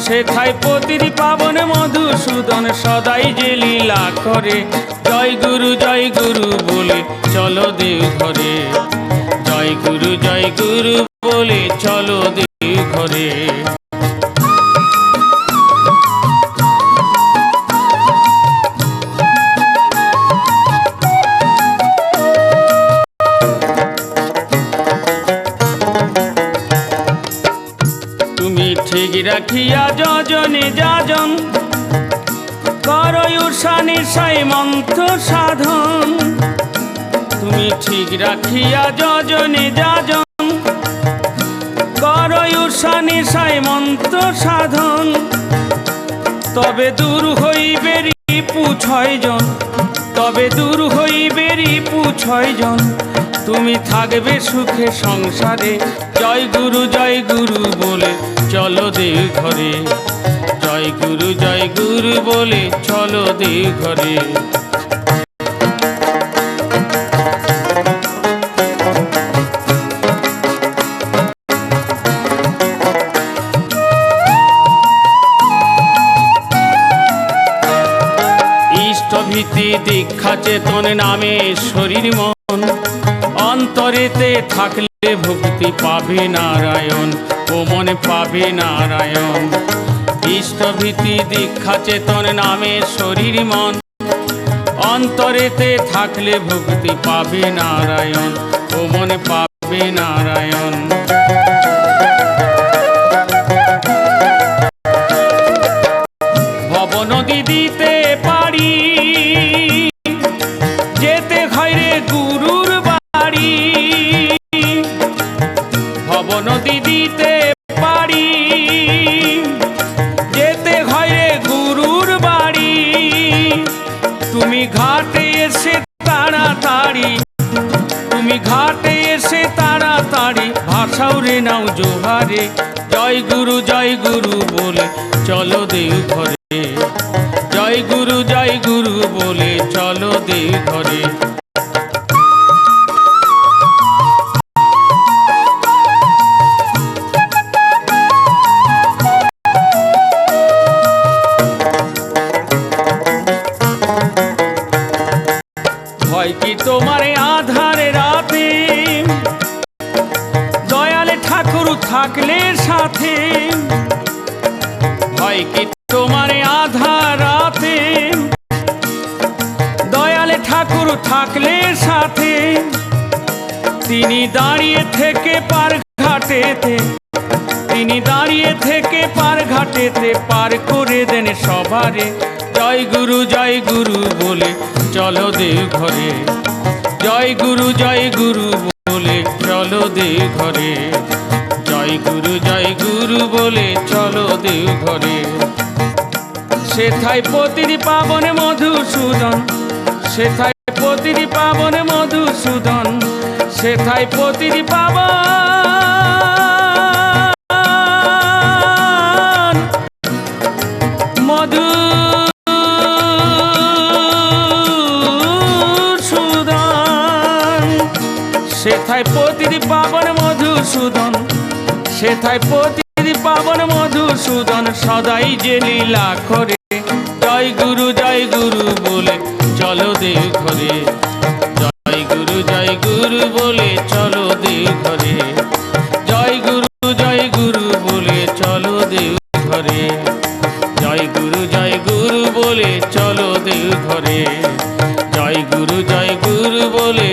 সেথায় প্রতিটি পাবন মধুসূদন সদাই যে লীলা করে। জয় গুরু বলে চলো দেও ঘরে, জয় গুরু বলে চলো দেও ঘরে। তুমি ঠিক রাখিয়া যজনে যাজন, করো উষানিশায় মন্ত্র সাধন। তুমি ঠিক রাখিয়া যজনে যাজন, করো উষানিশায় মন্ত্র সাধন। তবে দূর হইবে রিপু 6 জন, তবে দূর হইবে রিপু 6 জন। তুমি থাকবে সুখে সংসারে। জয় গুরু বলে চলো দেও ঘরে, জয় গুরু বলে চলো দেও ঘরে। ইষ্টভীতি দীক্ষা চেতন নামে শরীর মন, অন্তরেতে থাকলে ভক্তি পাবে নারায়ণ, ও মনে পাবে নারায়ণ। ইষ্টভীতি দীক্ষা চেতন নামে শরীর মন, অন্তরেতে থাকলে ভক্তি পাবে নারায়ণ, ও মনে পাবে নারায়ণ। ভব নদী দিতে পারি, যেতে হয় রে গুরুর বাড়ি। ভব নদী দিতে পারি, যেতে হয় রে গুরুর বাড়ি। তুমি ঘাটে এসে তাড়াতাড়ি, তুমি ঘাটে এসে তাড়াতাড়ি ভাষাও রে নাও জোহারে। জয় গুরু বলে চলো দেও ঘরে, জয় গুরু বলে চলো দেও ঘরে। ভয় কি তোমার আধারে রাতে, দয়ালে ঠাকুর থাকলে সাথে। ভয় কি তোমার আধার রাতে, দয়ালে ঠাকুর থাকলে সাথে। তিনি দাঁড়িয়ে থেকে পার ঘাটেতে, তিনি দাঁড়িয়ে থেকে পার ঘাটেতে পার করে দেন সবারে। জয় গুরু বলে চলো দেও ঘরে, জয় গুরু বলে চলো দেও ঘরে, জয় গুরু বলে চলো দেও ঘরে। সেথায় প্রতিটি পাবন মধুসূদন, সেথায় প্রতিটি পাবন মধুসূদন, সেথায় প্রতিটি পাবন মধুসূদন, সেথায় প্রতিটি পাবন মধুসূদন, সেথায় প্রতিটি পাবন মধুসূদন সদাই যে লীলা করে। জয় গুরু বলে চলো দেও ঘরে, জয় গুরু বলে চলো দেও ঘরে, জয় গুরু বলে চলো দেও ঘরে, জয় গুরু বলে চলো দেও ঘরে, জয় গুরু বলে